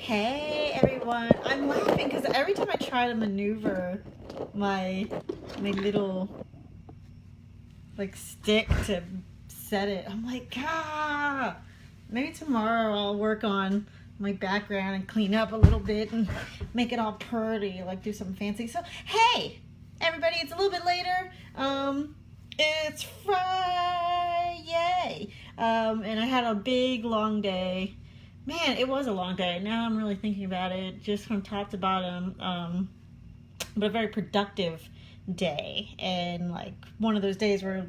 Hey everyone, I'm laughing because every time I try to maneuver my little stick to set it, I'm like, ah. Maybe tomorrow I'll work on my background and clean up a little bit and make it all pretty, like do something fancy. So hey, everybody, it's a little bit later. It's Friday, and I had a big long day. Man, it was a long day. Now I'm really thinking about it, just from top to bottom. But a very productive day, and like one of those days where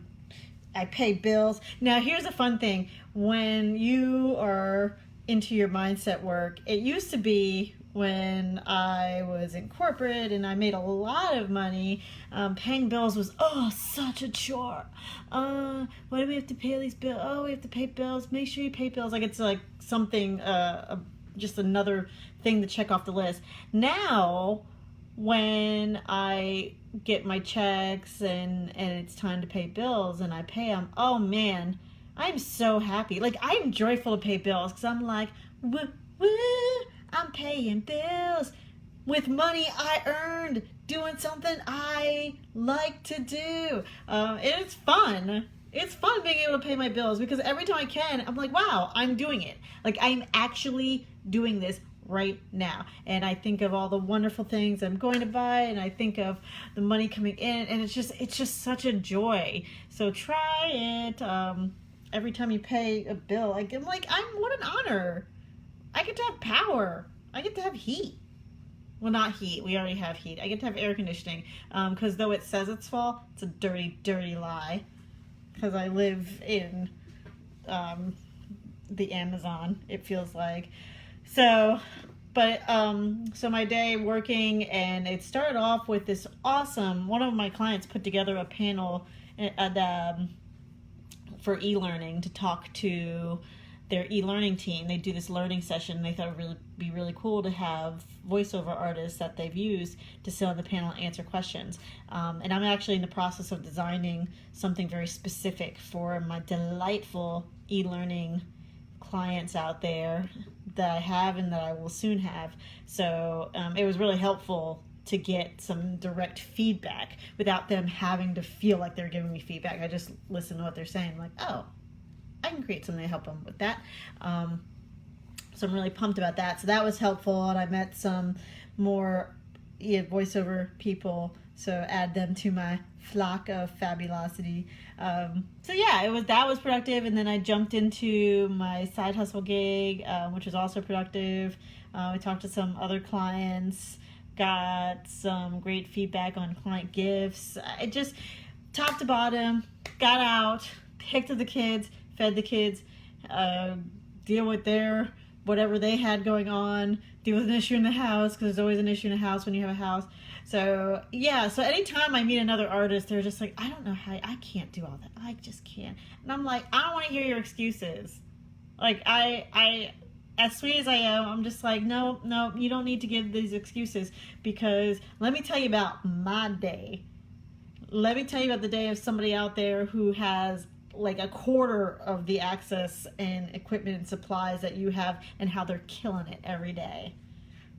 I pay bills. Now, here's a fun thing. When you are into your mindset work, it used to be when I was in corporate and I made a lot of money, paying bills was, such a chore. Why do we have to pay these bills? Oh, we have to pay bills. Make sure you pay bills. Like it's like something, just another thing to check off the list. Now, when I get my checks and it's time to pay bills and I pay them, oh man, I'm so happy. Like I'm joyful to pay bills because I'm like, woo, woo, I'm paying bills with money I earned doing something I like to do. It's fun. It's fun being able to pay my bills because every time I can, I'm like, wow, I'm doing it. Like I'm actually doing this right now, and I think of all the wonderful things I'm going to buy, and I think of the money coming in, and it's just such a joy. So try it. Every time you pay a bill, I'm like, what an honor. I get to have power. I get to have heat. Well, not heat. We already have heat. I get to have air conditioning. Because though it says it's fall, it's a dirty, dirty lie. Because I live in the Amazon, it feels like. So my day working, and it started off with this awesome, one of my clients put together a panel for e-learning to talk to their e-learning team. They do this learning session. They thought it would be really cool to have voiceover artists that they've used to sit on the panel and answer questions. And I'm actually in the process of designing something very specific for my delightful e-learning clients out there that I have and that I will soon have. So it was really helpful to get some direct feedback without them having to feel like they're giving me feedback. I just listen to what they're saying. I'm like, oh, I can create something to help them with that. So I'm really pumped about that. So that was helpful, and I met some more voiceover people, so add them to my flock of fabulosity. So yeah, that was productive, and then I jumped into my side hustle gig, which was also productive. We talked to some other clients, got some great feedback on client gifts. I just top to bottom got out, picked up the kids, fed the kids, deal with their whatever they had going on, deal with an issue in the house, because there's always an issue in the house when you have a house. So yeah, so anytime I meet another artist, they're just like, I don't know how, I can't do all that. I just can't. And I'm like, I don't want to hear your excuses. Like I as sweet as I am, I'm just like, no, you don't need to give these excuses, because let me tell you about my day. Let me tell you about the day of somebody out there who has like a quarter of the access and equipment and supplies that you have, and how they're killing it every day.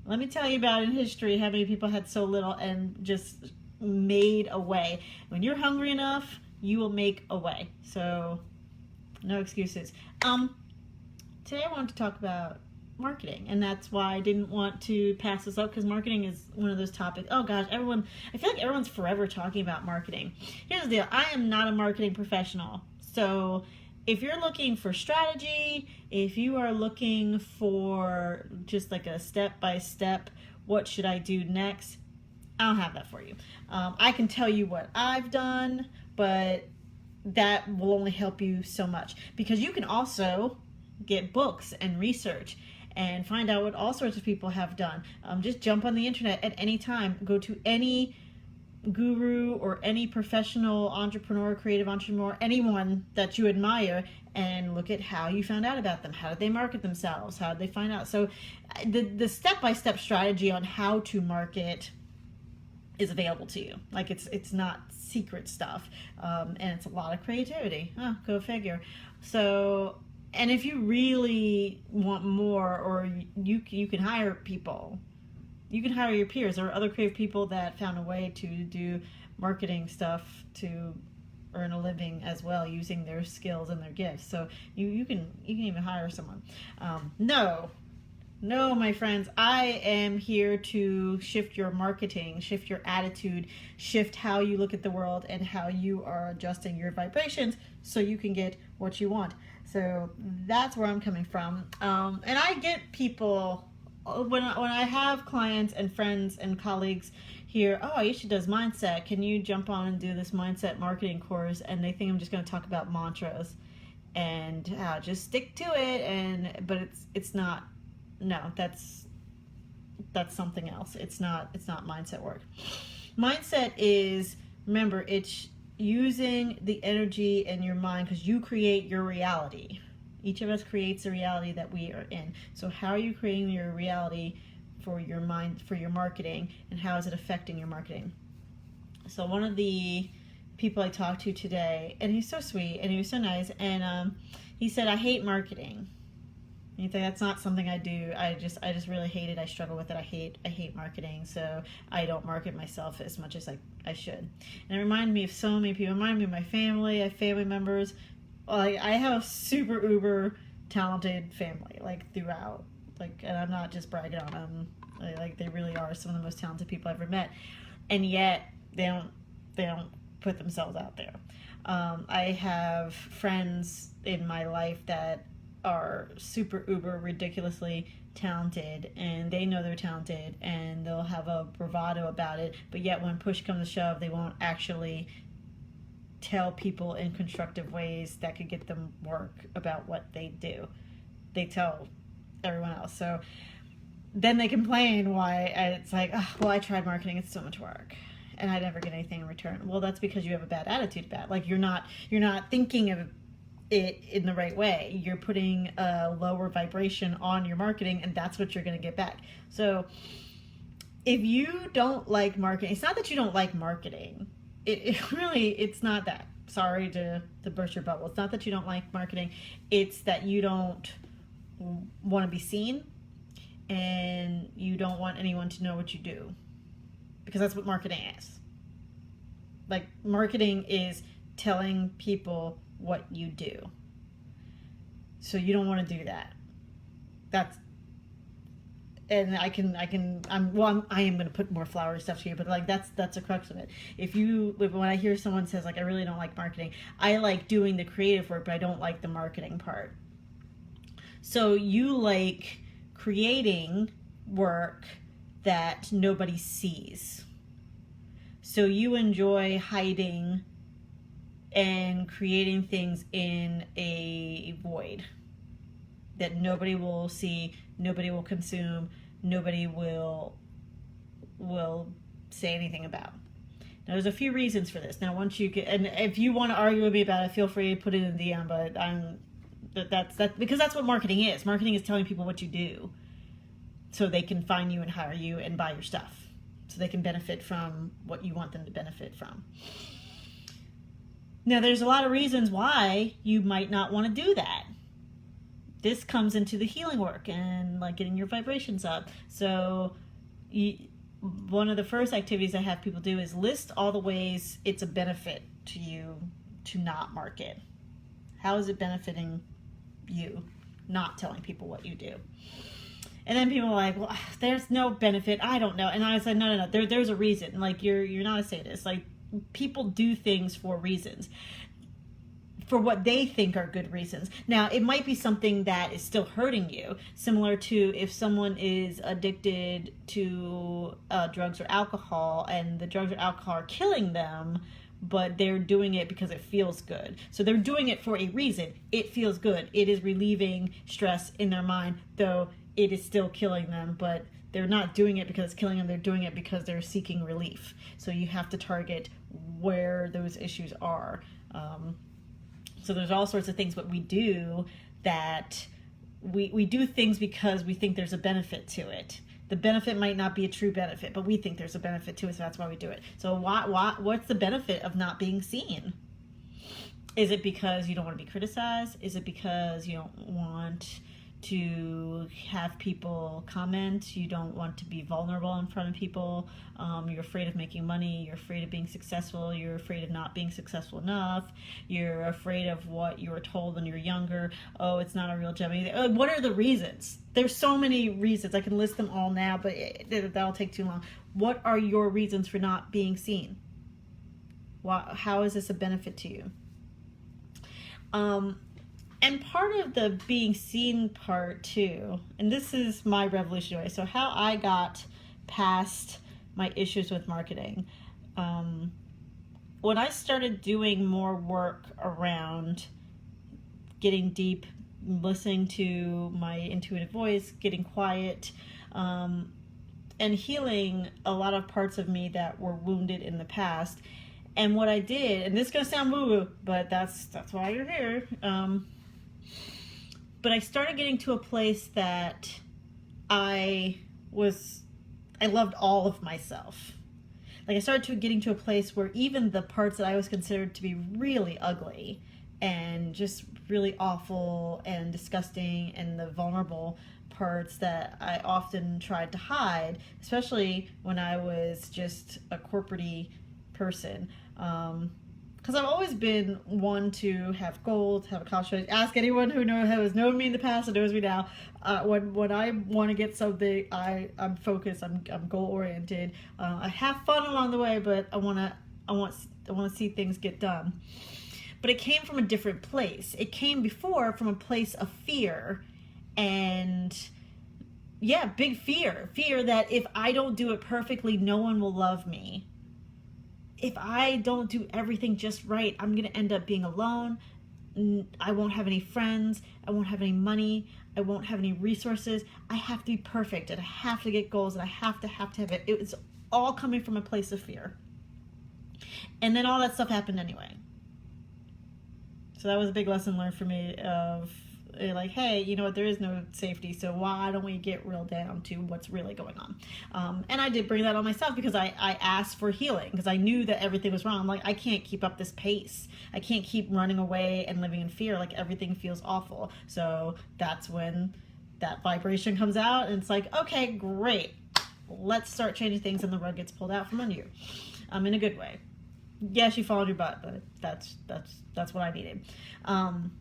Let me tell you about in history how many people had so little and just made a way. When you're hungry enough, you will make a way. So no excuses. Today I wanted to talk about marketing, and that's why I didn't want to pass this up, because marketing is one of those topics. Oh gosh, I feel like everyone's forever talking about marketing. Here's the deal. I am not a marketing professional. So if you're looking for strategy, if you are looking for just like a step-by-step, what should I do next? I don't have that for you. I can tell you what I've done, but that will only help you so much, because you can also get books and research and find out what all sorts of people have done. Just jump on the internet at any time. Go to any guru or any professional entrepreneur, creative entrepreneur, anyone that you admire, and look at how you found out about them. How did they market themselves? How did they find out? So the step-by-step strategy on how to market is available to you. Like it's not secret stuff, and it's a lot of creativity. Oh, go figure. So And if you really want more, or you can hire people, you can hire your peers. There are other creative people that found a way to do marketing stuff to earn a living as well, using their skills and their gifts. So you can even hire someone. No, my friends, I am here to shift your marketing, shift your attitude, shift how you look at the world, and how you are adjusting your vibrations so you can get what you want. So that's where I'm coming from. And I get people, when I have clients and friends and colleagues here, oh, Aisha does mindset. Can you jump on and do this mindset marketing course? And they think I'm just going to talk about mantras and just stick to it. But it's not. No, that's something else. It's not mindset work. Mindset is, remember, it's using the energy in your mind, because you create your reality. Each of us creates the reality that we are in. So how are you creating your reality for your mind, for your marketing, and how is it affecting your marketing? So one of the people I talked to today, and he's so sweet and he was so nice, and he said, I hate marketing. You think that's not something I do. I just really hate it. I struggle with it. I hate marketing, so I don't market myself as much as I should. And it reminded me of so many people. It reminded me of my family. I have family members. Like, I have a super uber talented family, like, throughout. Like, and I'm not just bragging on them. Like, they really are some of the most talented people I've ever met. And yet they don't put themselves out there. I have friends in my life that are super uber ridiculously talented, and they know they're talented, and they'll have a bravado about it, but yet when push comes to shove, they won't actually tell people in constructive ways that could get them work about what they do. They tell everyone else. So then they complain why it's like, oh, well, I tried marketing, it's so much work, and I never get anything in return. Well, that's because you have a bad attitude about it. Like, you're not thinking of it in the right way. You're putting a lower vibration on your marketing, and that's what you're going to get back. So if you don't like marketing, it's not that you don't like marketing. It's not that. Sorry to burst your bubble. It's not that you don't like marketing. It's that you don't want to be seen, and you don't want anyone to know what you do, because that's what marketing is. Like, marketing is telling people what you do. So you don't want to do that. And I am going to put more flowery stuff to you, but like, that's a crux of it. When I hear someone says, like, I really don't like marketing, I like doing the creative work, but I don't like the marketing part. So you like creating work that nobody sees. So you enjoy hiding and creating things in a void that nobody will see, nobody will consume, nobody will say anything about. Now, there's a few reasons for this. Now, once you get, and if you want to argue with me about it, feel free to put it in the DM. But that's because that's what marketing is. Marketing is telling people what you do, so they can find you and hire you and buy your stuff, so they can benefit from what you want them to benefit from. Now, there's a lot of reasons why you might not want to do that. This comes into the healing work and like getting your vibrations up. So one of the first activities I have people do is list all the ways it's a benefit to you to not market. How is it benefiting you not telling people what you do? And then people are like, well, there's no benefit. I don't know. And I said, no. There's a reason. Like, you're not a sadist. Like, people do things for reasons, for what they think are good reasons. Now, it might be something that is still hurting you, similar to if someone is addicted to drugs or alcohol, and the drugs or alcohol are killing them, but they're doing it because it feels good. So they're doing it for a reason. It feels good. It is relieving stress in their mind, though it is still killing them, but they're not doing it because it's killing them. They're doing it because they're seeking relief. So you have to target where those issues are. So there's all sorts of things what we do, that we do things because we think there's a benefit to it. The benefit might not be a true benefit, but we think there's a benefit to it, so that's why we do it. So what's the benefit of not being seen? Is it because you don't want to be criticized? Is it because you don't want to have people comment? You don't want to be vulnerable in front of people? You're afraid of making money. You're afraid of being successful. You're afraid of not being successful enough. You're afraid of what you were told when you were younger. Oh, it's not a real job. What are the reasons? There's so many reasons. I can list them all now, but that'll take too long. What are your reasons for not being seen? How is this a benefit to you? And part of the being seen part too, and this is my revolutionary, so how I got past my issues with marketing. When I started doing more work around getting deep, listening to my intuitive voice, getting quiet, and healing a lot of parts of me that were wounded in the past. And what I did, and this is going to sound woo-woo, but that's why you're here. But I started getting to a place that I loved all of myself. Like I started getting to a place where even the parts that I was considered to be really ugly and just really awful and disgusting, and the vulnerable parts that I often tried to hide, especially when I was just a corporate-y person, because I've always been one to have goals, have accomplishments. Ask anyone who has known me in the past and knows me now. When I want to get something, I'm focused. I'm goal oriented. I have fun along the way, but I want to see things get done. But it came from a different place. It came before from a place of fear, and big fear that if I don't do it perfectly, no one will love me. If I don't do everything just right, I'm going to end up being alone. I won't have any friends. I won't have any money. I won't have any resources. I have to be perfect, and I have to get goals, and I have to have it. It's all coming from a place of fear. And then all that stuff happened anyway. So that was a big lesson learned for me of like, hey, you know what, there is no safety, so why don't we get real down to what's really going on? And I did bring that on myself because I asked for healing, because I knew that everything was wrong. I'm like, I can't keep up this pace. I can't keep running away and living in fear. Like, everything feels awful. So that's when that vibration comes out, and it's like, okay, great. Let's start changing things, and the rug gets pulled out from under you. In a good way. Yes, you followed your butt, but that's what I needed.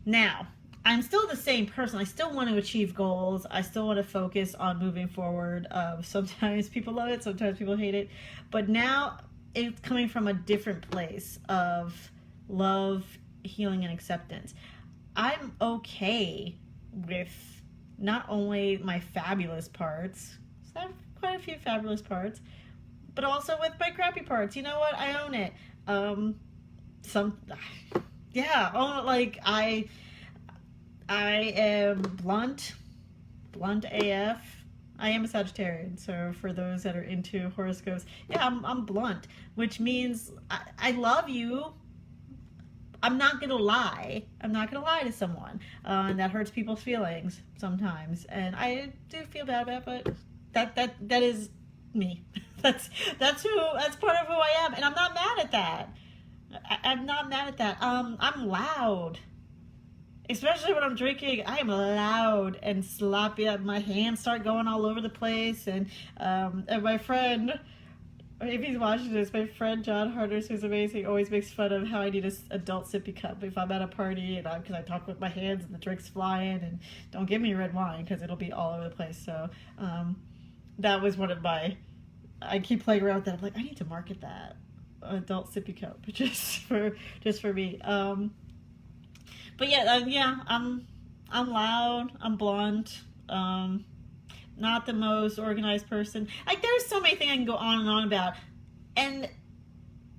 Now, I'm still the same person. I still want to achieve goals. I still want to focus on moving forward. Sometimes people love it, sometimes people hate it. But now it's coming from a different place of love, healing, and acceptance. I'm okay with not only my fabulous parts, so I have quite a few fabulous parts, but also with my crappy parts. You know what? I own it. I am blunt AF. I am a Sagittarian, so for those that are into horoscopes, I'm blunt, which means I love you. I'm not gonna lie. I'm not gonna lie to someone, and that hurts people's feelings sometimes, and I do feel bad about it, but that is me. That's part of who I am, and I'm not mad at that. I'm not mad at that. I'm loud. Especially when I'm drinking, I am loud and sloppy. My hands start going all over the place. And my friend, if he's watching this, my friend John Harders, who's amazing, always makes fun of how I need an adult sippy cup if I'm at a party, and because I talk with my hands and the drink's flying. And don't give me red wine because it'll be all over the place. So that was one of my. I keep playing around with that. I'm like, I need to market that adult sippy cup just for me. But I'm loud, I'm blunt, not the most organized person. Like, there's so many things I can go on and on about. And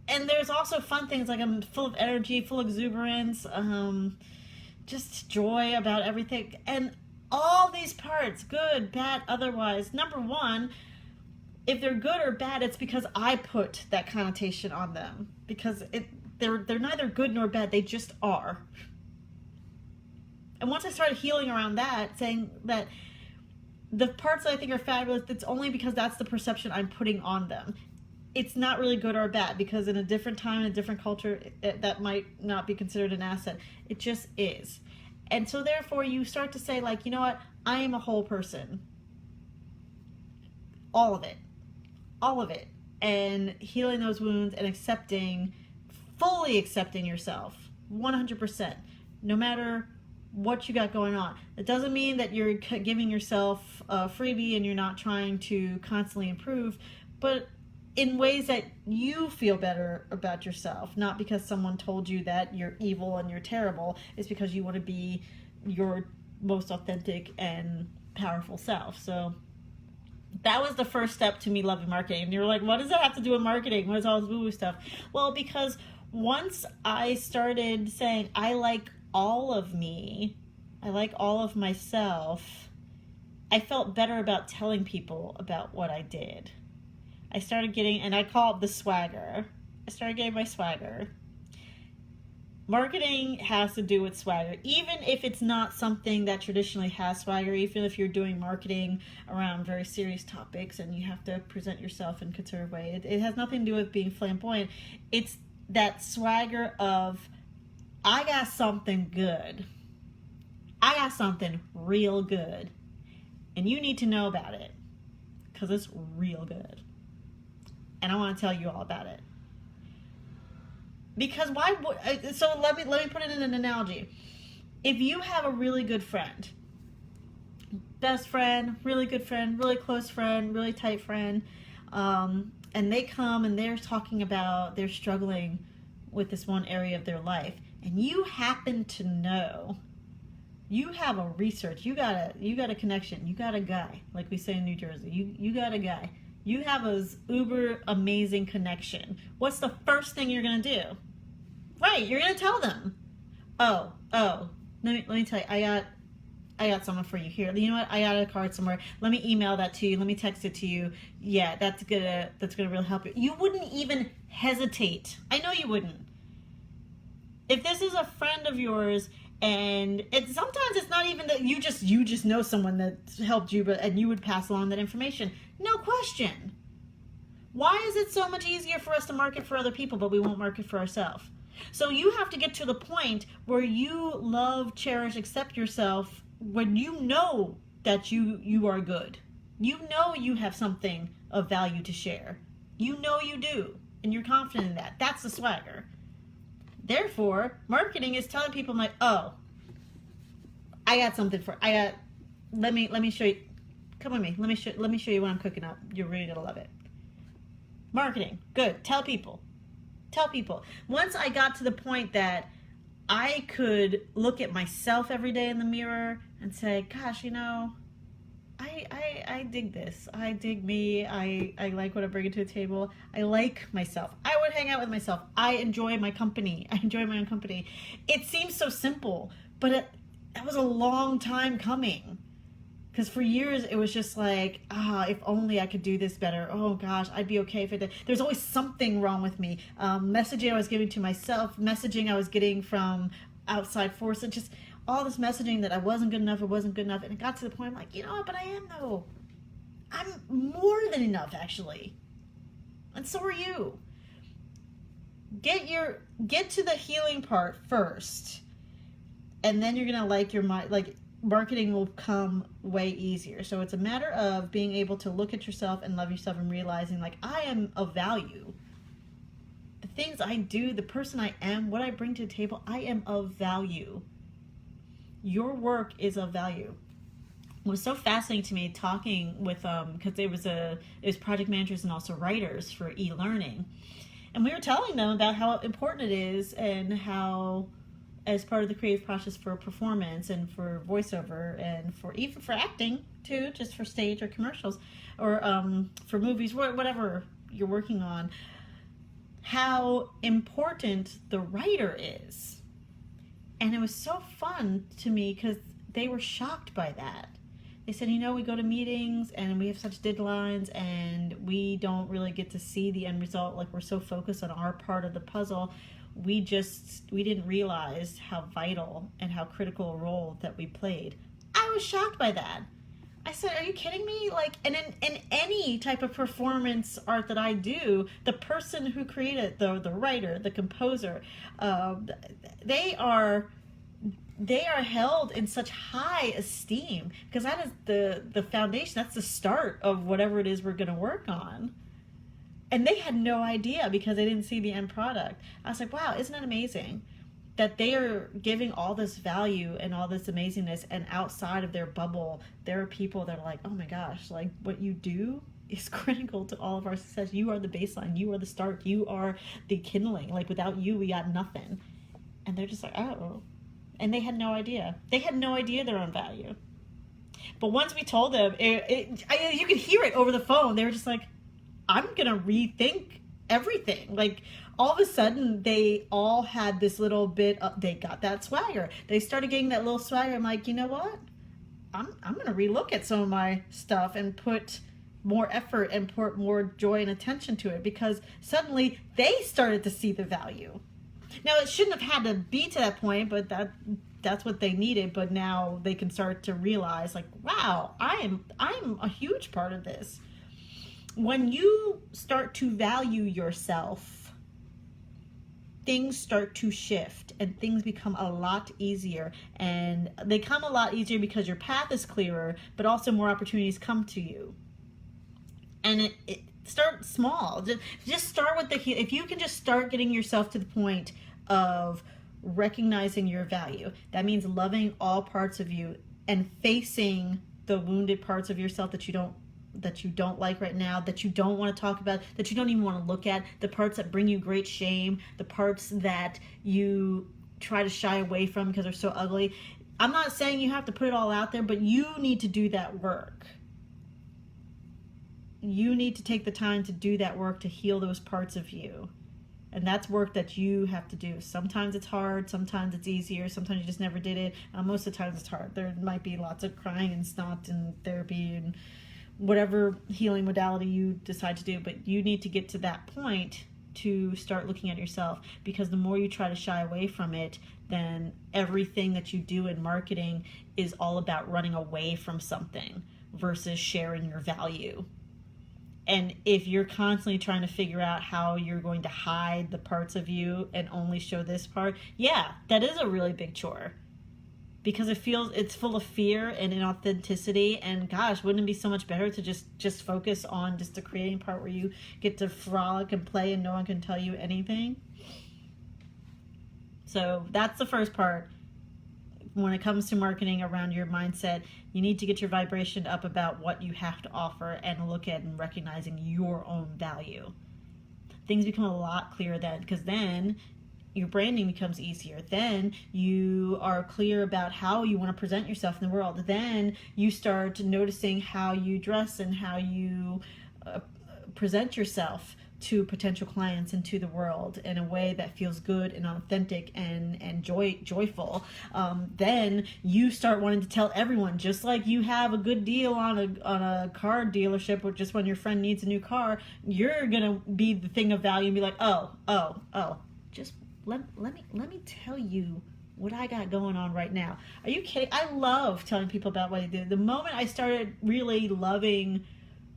there's also fun things, like I'm full of energy, full of exuberance, just joy about everything. And all these parts, good, bad, otherwise, number one, if they're good or bad, it's because I put that connotation on them. Because they're neither good nor bad, they just are. And once I started healing around that, saying that the parts that I think are fabulous, it's only because that's the perception I'm putting on them. it's not really good or bad, because in a different time, in a different culture, that might not be considered an asset. It just is. And so therefore you start to say, like, you know what, I am a whole person. All of it. All of it. And healing those wounds and accepting, fully accepting yourself, 100%, no matter what you got going on. It doesn't mean that you're giving yourself a freebie and you're not trying to constantly improve, but in ways that you feel better about yourself, not because someone told you that you're evil and you're terrible. It's because you want to be your most authentic and powerful self. So that was the first step to me loving marketing. And you're like, what does that have to do with marketing? What is all this woo-woo stuff? Well, because once I started saying, I like all of me, I like all of myself, I felt better about telling people about what I did. I started getting, and I call it the swagger. I started getting my swagger. Marketing has to do with swagger. Even if it's not something that traditionally has swagger, even if you're doing marketing around very serious topics and you have to present yourself in a conservative way, it has nothing to do with being flamboyant. It's that swagger of, I got something good. I got something real good. And you need to know about it, because it's real good. And I want to tell you all about it. Because why would, so let me put it in an analogy. If you have a really good friend, best friend, really good friend, really close friend, really tight friend, and they come and they're talking about they're struggling with this one area of their life, and you happen to know, you have a research, you got a connection, you got a guy, like we say in New Jersey, you got a guy. You have a uber amazing connection. What's the first thing you're going to do? Right, you're going to tell them. Oh, let me tell you, I got someone for you here. You know what? I got a card somewhere. Let me email that to you. Let me text it to you. Yeah, that's gonna really help you. You wouldn't even hesitate. I know you wouldn't. If this is a friend of yours, and sometimes it's not even that you just know someone that helped you, and you would pass along that information. No question. Why is it so much easier for us to market for other people, but we won't market for ourselves? So you have to get to the point where you love, cherish, accept yourself when you know that you are good. You know you have something of value to share. You know you do, and you're confident in that. That's the swagger. Therefore, marketing is telling people, like, oh, I got something let me show you. Come with me. Let me show you what I'm cooking up. You're really gonna love it. Marketing, good. Tell people. Once I got to the point that I could look at myself every day in the mirror and say, gosh, I dig this. I dig me. I like what I bring to the table. I like myself. I would hang out with myself. I enjoy my company. I enjoy my own company. It seems so simple, but it was a long time coming. Because for years it was just like, if only I could do this better. Oh gosh, I'd be okay if I did. There's always something wrong with me. Messaging I was giving to myself, messaging I was getting from outside forces, just all this messaging that I wasn't good enough, and it got to the point I'm like, you know what, but I am though. I'm more than enough, actually. And so are you. Get to the healing part first, and then you're gonna like your mind, like marketing will come way easier. So it's a matter of being able to look at yourself and love yourself and realizing, like, I am of value. The things I do, the person I am, what I bring to the table, I am of value. Your work is of value. It was so fascinating to me talking with because it was project managers and also writers for e-learning, and we were telling them about how important it is, and how as part of the creative process for performance and for voiceover and for even for acting too, just for stage or commercials or for movies, whatever you're working on, how important the writer is. And it was so fun to me because they were shocked by that. They said, we go to meetings and we have such deadlines and we don't really get to see the end result. Like, we're so focused on our part of the puzzle. We didn't realize how vital and how critical a role that we played. I was shocked by that. I said, are you kidding me? Like, and in any type of performance art that I do, the person who created the writer, the composer, they are held in such high esteem because that is the foundation. That's the start of whatever it is we're going to work on. And they had no idea because they didn't see the end product. I was like, wow, isn't it amazing that they are giving all this value and all this amazingness, and outside of their bubble, there are people that are like, oh my gosh, like what you do is critical to all of our success. You are the baseline. You are the start. You are the kindling. Like without you, we got nothing. And they're just like, oh. And they had no idea. They had no idea their own value. But once we told them, you could hear it over the phone. They were just like, I'm going to rethink everything. Like all of a sudden they all had this little bit of, they got that swagger. They started getting that little swagger. I'm like, you know what? I'm going to relook at some of my stuff and put more effort and put more joy and attention to it because suddenly they started to see the value. Now it shouldn't have had to be to that point, but that's what they needed. But now they can start to realize like, wow, I'm a huge part of this. When you start to value yourself, things start to shift and things become a lot easier. And they come a lot easier because your path is clearer, but also more opportunities come to you. And it start small. Just start with if you can just start getting yourself to the point of recognizing your value. That means loving all parts of you and facing the wounded parts of yourself that you don't like right now, that you don't want to talk about, that you don't even want to look at, the parts that bring you great shame, the parts that you try to shy away from because they're so ugly. I'm not saying you have to put it all out there, but you need to do that work. You need to take the time to do that work to heal those parts of you. And that's work that you have to do. Sometimes it's hard, sometimes it's easier, sometimes you just never did it. Most of the times it's hard. There might be lots of crying and snot and therapy and whatever healing modality you decide to do, but you need to get to that point to start looking at yourself, because the more you try to shy away from it, then everything that you do in marketing is all about running away from something versus sharing your value. And if you're constantly trying to figure out how you're going to hide the parts of you and only show this part, yeah, that is a really big chore. Because it's full of fear and inauthenticity, and gosh, wouldn't it be so much better to just focus on just the creating part where you get to frolic and play and no one can tell you anything? So that's the first part. When it comes to marketing around your mindset, you need to get your vibration up about what you have to offer and look at and recognizing your own value. Things become a lot clearer then, because then your branding becomes easier. Then you are clear about how you want to present yourself in the world. Then you start noticing how you dress and how you present yourself to potential clients and to the world in a way that feels good and authentic and joyful. Then you start wanting to tell everyone, just like you have a good deal on a car dealership, or just when your friend needs a new car, you're gonna be the thing of value and be like, oh, just let me tell you what I got going on right now. Are you kidding? I love telling people about what I do. The moment I started really loving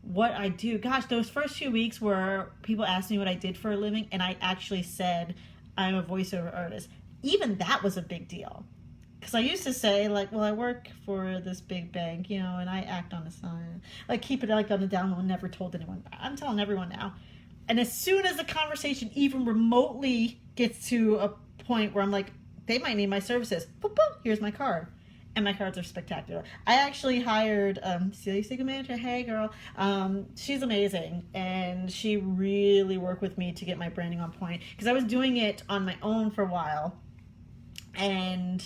what I do, gosh, those first few weeks where people asked me what I did for a living and I actually said I'm a voiceover artist, even that was a big deal. Because I used to say, like, well, I work for this big bank, and I act on the side. Like, keep it like on the down low, never told anyone. I'm telling everyone now. And as soon as the conversation even remotely gets to a point where I'm like, they might need my services, boop, boop, here's my card. And my cards are spectacular. I actually hired Celia Siegel manager. Hey, girl. She's amazing. And she really worked with me to get my branding on point. Because I was doing it on my own for a while. And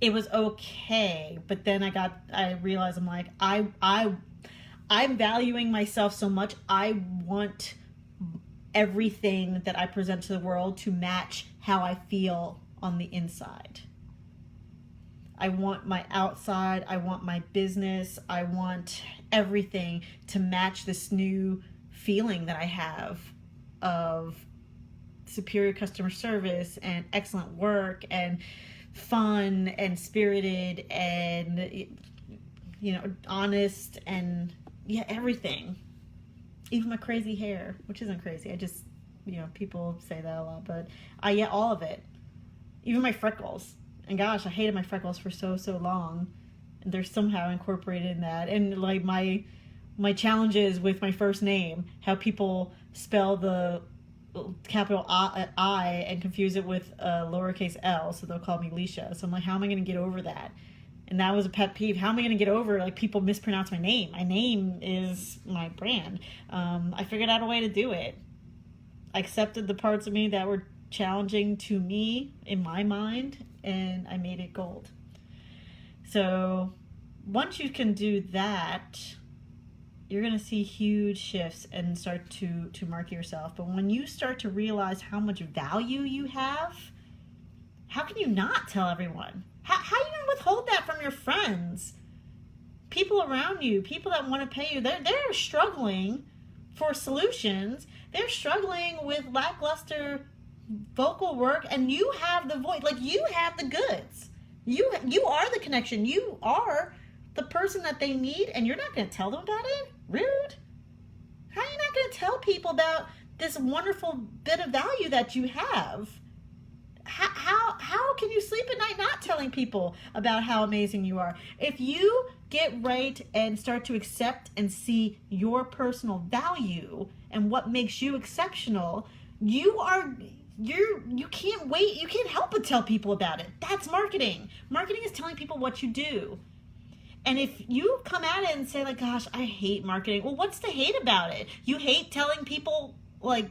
it was okay. But then I realized I'm like, I'm valuing myself so much. I want everything that I present to the world to match how I feel on the inside. I want my outside, I want my business, I want everything to match this new feeling that I have of superior customer service and excellent work and fun and spirited and honest, and everything. Even my crazy hair, which isn't crazy. I just, people say that a lot, but all of it. Even my freckles. And gosh, I hated my freckles for so long. And they're somehow incorporated in that. And like my challenges with my first name, how people spell the capital I and confuse it with a lowercase l, so they'll call me Leisha. So I'm like, how am I going to get over that? And that was a pet peeve. How am I going to get over, like, people mispronounce my name? My name is my brand. I figured out a way to do it. I accepted the parts of me that were challenging to me in my mind, and I made it gold. So once you can do that, you're going to see huge shifts and start to market yourself. But when you start to realize how much value you have, how can you not tell everyone? How are you going to withhold that from your friends? People around you, people that want to pay you, they're struggling for solutions. They're struggling with lackluster vocal work, and you have the voice. Like, you have the goods. You are the connection. You are the person that they need, and you're not going to tell them about it? Rude. How are you not going to tell people about this wonderful bit of value that you have? How can you sleep at night not telling people about how amazing you are? If you get right and start to accept and see your personal value and what makes you exceptional, you can't wait. You can't help but tell people about it. That's marketing. Marketing is telling people what you do. And if you come at it and say, like, gosh, I hate marketing. Well, what's to hate about it? You hate telling people, like,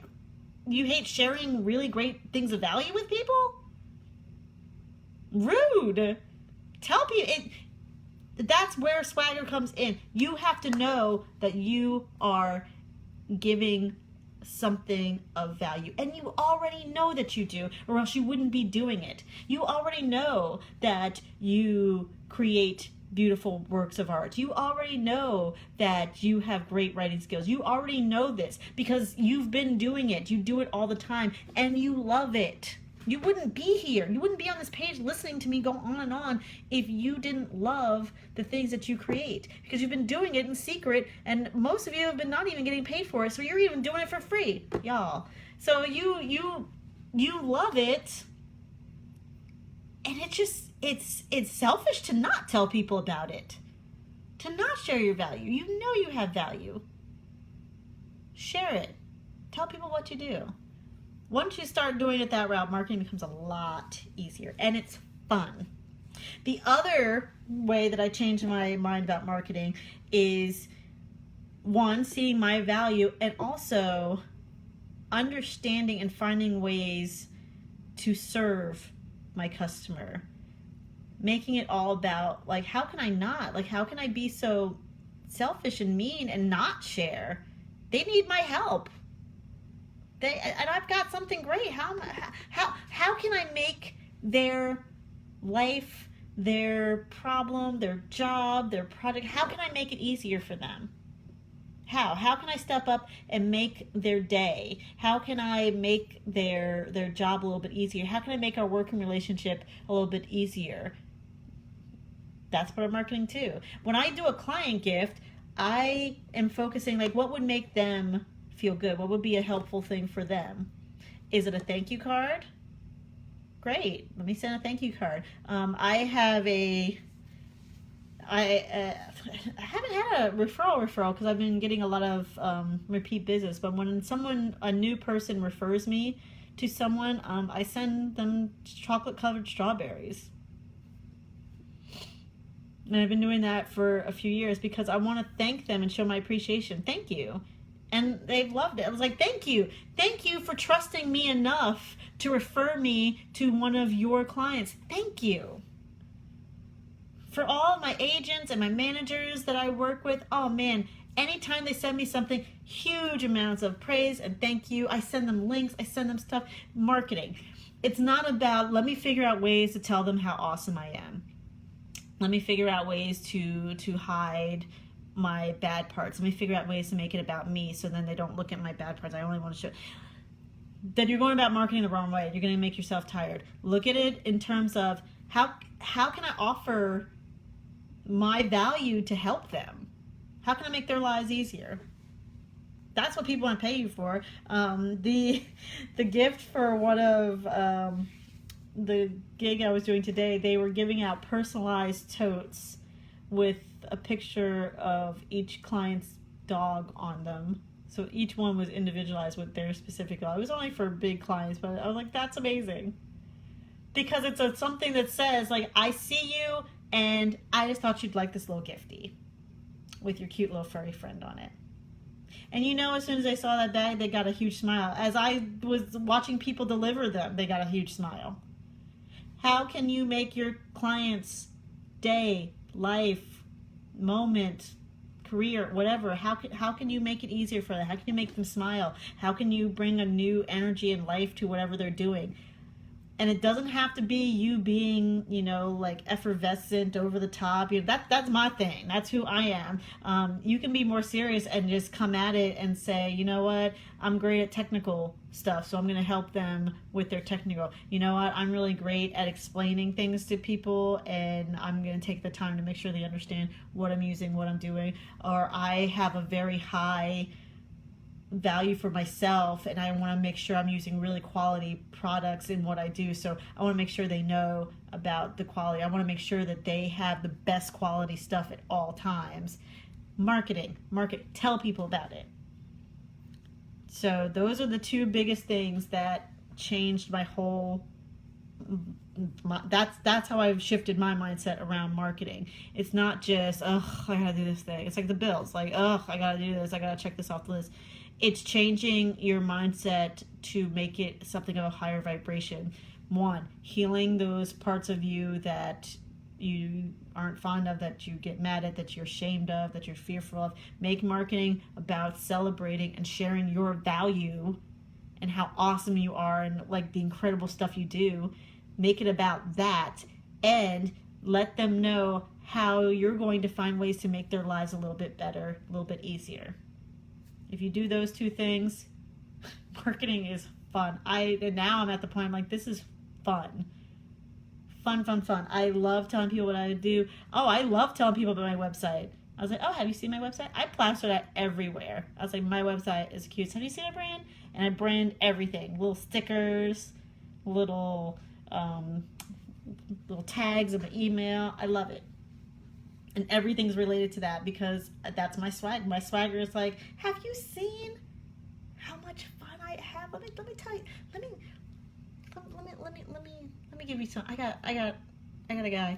you hate sharing really great things of value with people? Rude. Tell people. That's where swagger comes in. You have to know that you are giving something of value. And you already know that you do, or else you wouldn't be doing it. You already know that you create beautiful works of art. You already know that you have great writing skills. You already know this because you've been doing it. You do it all the time and you love it. You wouldn't be here. You wouldn't be on this page listening to me go on and on if you didn't love the things that you create, because you've been doing it in secret, and most of you have been not even getting paid for it, so you're even doing it for free, y'all. So you love it, and it's selfish to not tell people about it, to not share your value. You know you have value. Share it. Tell people what you do. Once you start doing it that route, marketing becomes a lot easier, and it's fun. The other way that I changed my mind about marketing is, one, seeing my value, and also understanding and finding ways to serve my customer. Making it all about, like, how can I not? Like, how can I be so selfish and mean and not share? They need my help. And I've got something great. How can I make their life, their problem, their job, their project, how can I make it easier for them? How can I step up and make their day? How can I make their job a little bit easier? How can I make our working relationship a little bit easier? That's part of marketing too. When I do a client gift, I am focusing, like, what would make them feel good? What would be a helpful thing for them? Is it a thank you card? Great. Let me send a thank you card. I haven't had a referral because I've been getting a lot of repeat business. But when a new person refers me to someone, I send them chocolate covered strawberries. And I've been doing that for a few years because I want to thank them and show my appreciation. Thank you. And they've loved it. I was like, thank you. Thank you for trusting me enough to refer me to one of your clients. Thank you. For all of my agents and my managers that I work with, oh man, anytime they send me something, huge amounts of praise and thank you. I send them links. I send them stuff. Marketing. It's not about, let me figure out ways to tell them how awesome I am. Let me figure out ways to hide my bad parts. Let me figure out ways to make it about me so then they don't look at my bad parts. I only want to show. Then you're going about marketing the wrong way. You're going to make yourself tired. Look at it in terms of how can I offer my value to help them? How can I make their lives easier? That's what people want to pay you for. The gift for one of the gig I was doing today, they were giving out personalized totes with a picture of each client's dog on them. So each one was individualized with their specific dog. It was only for big clients, but I was like, that's amazing. Because it's something that says, like, I see you, and I just thought you'd like this little gifty with your cute little furry friend on it. And as soon as they saw that bag, they got a huge smile. As I was watching people deliver them, they got a huge smile. How can you make your clients' day, life, moment, career, whatever, how can you make it easier for them? How can you make them smile? How can you bring a new energy and life to whatever they're doing? And it doesn't have to be you being, like effervescent, over the top. That's my thing. That's who I am. You can be more serious and just come at it and say, you know what, I'm great at technical stuff, so I'm going to help them with their technical. You know what, I'm really great at explaining things to people, and I'm going to take the time to make sure they understand what I'm using, what I'm doing. Or I have a very high value for myself, and I want to make sure I'm using really quality products in what I do, so I want to make sure they know about the quality. I want to make sure that they have the best quality stuff at all times. Market, tell people about it. So those are the two biggest things that changed my whole that's how I've shifted my mindset around marketing. It's not just, I gotta do this thing. It's like the bills, like, I gotta do this, I gotta check this off the list. It's changing your mindset to make it something of a higher vibration. One, healing those parts of you that you aren't fond of, that you get mad at, that you're ashamed of, that you're fearful of. Make marketing about celebrating and sharing your value and how awesome you are and like the incredible stuff you do. Make it about that, and let them know how you're going to find ways to make their lives a little bit better, a little bit easier. If you do those two things, marketing is fun. Now I'm at the point I'm like, this is fun. Fun. I love telling people what I do. I love telling people about my website. I was like, have you seen my website? I plaster that everywhere. I was like, my website is cute. Have you seen my brand? And I brand everything. Little stickers, little tags of my email. I love it. And everything's related to that because that's my swag. My swagger is like, have you seen how much fun I have? Let me tell you. Let me give you some. I got a guy.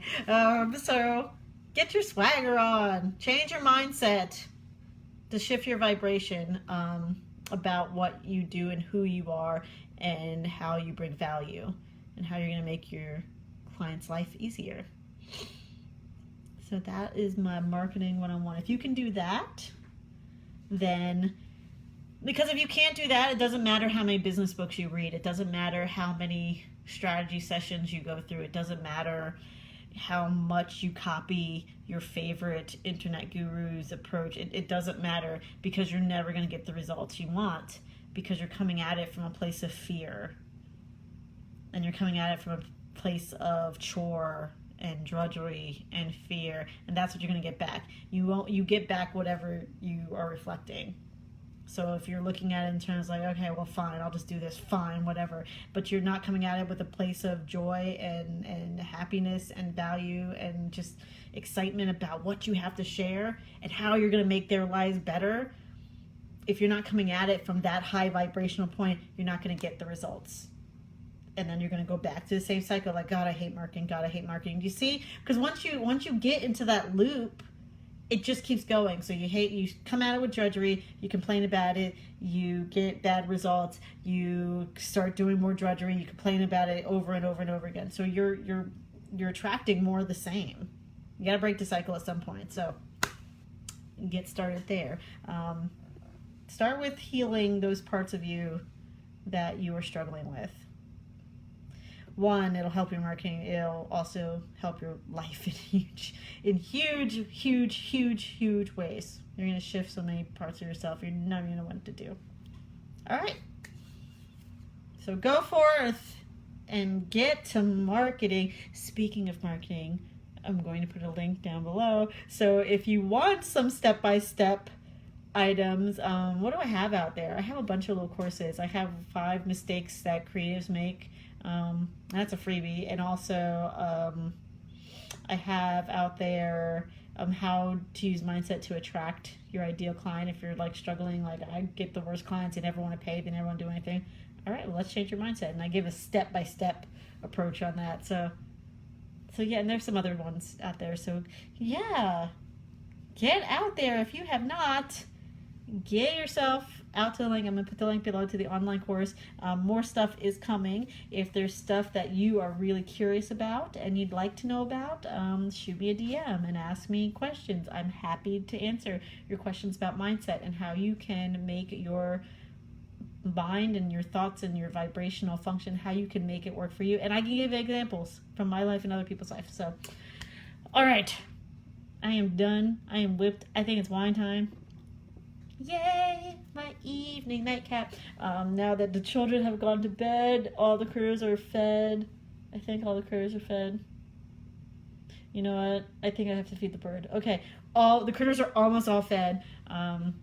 So get your swagger on. Change your mindset to shift your vibration about what you do and who you are and how you bring value and how you're going to make your client's life easier. So that is my marketing 101. If you can do that, then, because if you can't do that, it doesn't matter how many business books you read. It doesn't matter how many strategy sessions you go through. It doesn't matter how much you copy your favorite internet guru's approach. It doesn't matter, because you're never going to get the results you want, because you're coming at it from a place of fear. And you're coming at it from a place of chore and drudgery and fear, and that's what you're going to get back. You get back whatever you are reflecting. So if you're looking at it in terms like, okay, well, fine, I'll just do this, fine, whatever, but you're not coming at it with a place of joy and happiness and value and just excitement about what you have to share and how you're going to make their lives better. If you're not coming at it from that high vibrational point, you're not going to get the results. And then you're going to go back to the same cycle, like, God, I hate marketing. Do you see? Because once you get into that loop, it just keeps going. So you come at it with drudgery, you complain about it, you get bad results, you start doing more drudgery, you complain about it over and over and over again. So you're attracting more of the same. You got to break the cycle at some point. So get started there. Start with healing those parts of you that you are struggling with. One, it'll help your marketing. It'll also help your life in huge ways. You're going to shift so many parts of yourself. You're not even going to know what to do. All right. So go forth and get to marketing. Speaking of marketing, I'm going to put a link down below. So if you want some step-by-step items, what do I have out there? I have a bunch of little courses. I have 5 mistakes that creatives make. That's a freebie. And also I have out there how to use mindset to attract your ideal client. If you're like struggling, like I get the worst clients, they never want to pay, they never want to do anything. All right, well, let's change your mindset. And I give a step-by-step approach on that. So yeah, and there's some other ones out there. So yeah, get out there. If you have not, get yourself out to the link. I'm going to put the link below to the online course. More stuff is coming. If there's stuff that you are really curious about and you'd like to know about, shoot me a DM and ask me questions. I'm happy to answer your questions about mindset and how you can make your mind and your thoughts and your vibrational function, how you can make it work for you. And I can give examples from my life and other people's life. So, all right. I am done. I am whipped. I think it's wine time. Yay! My evening nightcap. Now that the children have gone to bed, all the critters are fed. I think all the critters are fed. You know what? I think I have to feed the bird. Okay. All the critters are almost all fed. And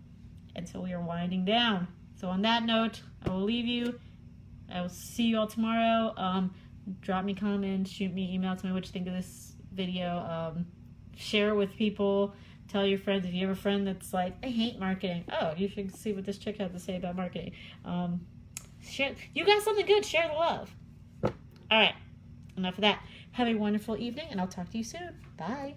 so we are winding down. So on that note, I will leave you. I will see you all tomorrow. Drop me comments, shoot me email, tell me what you think of this video. Share it with people. Tell your friends. If you have a friend that's like, I hate marketing. Oh, you should see what this chick has to say about marketing. Share. You got something good. Share the love. All right. Enough of that. Have a wonderful evening, and I'll talk to you soon. Bye.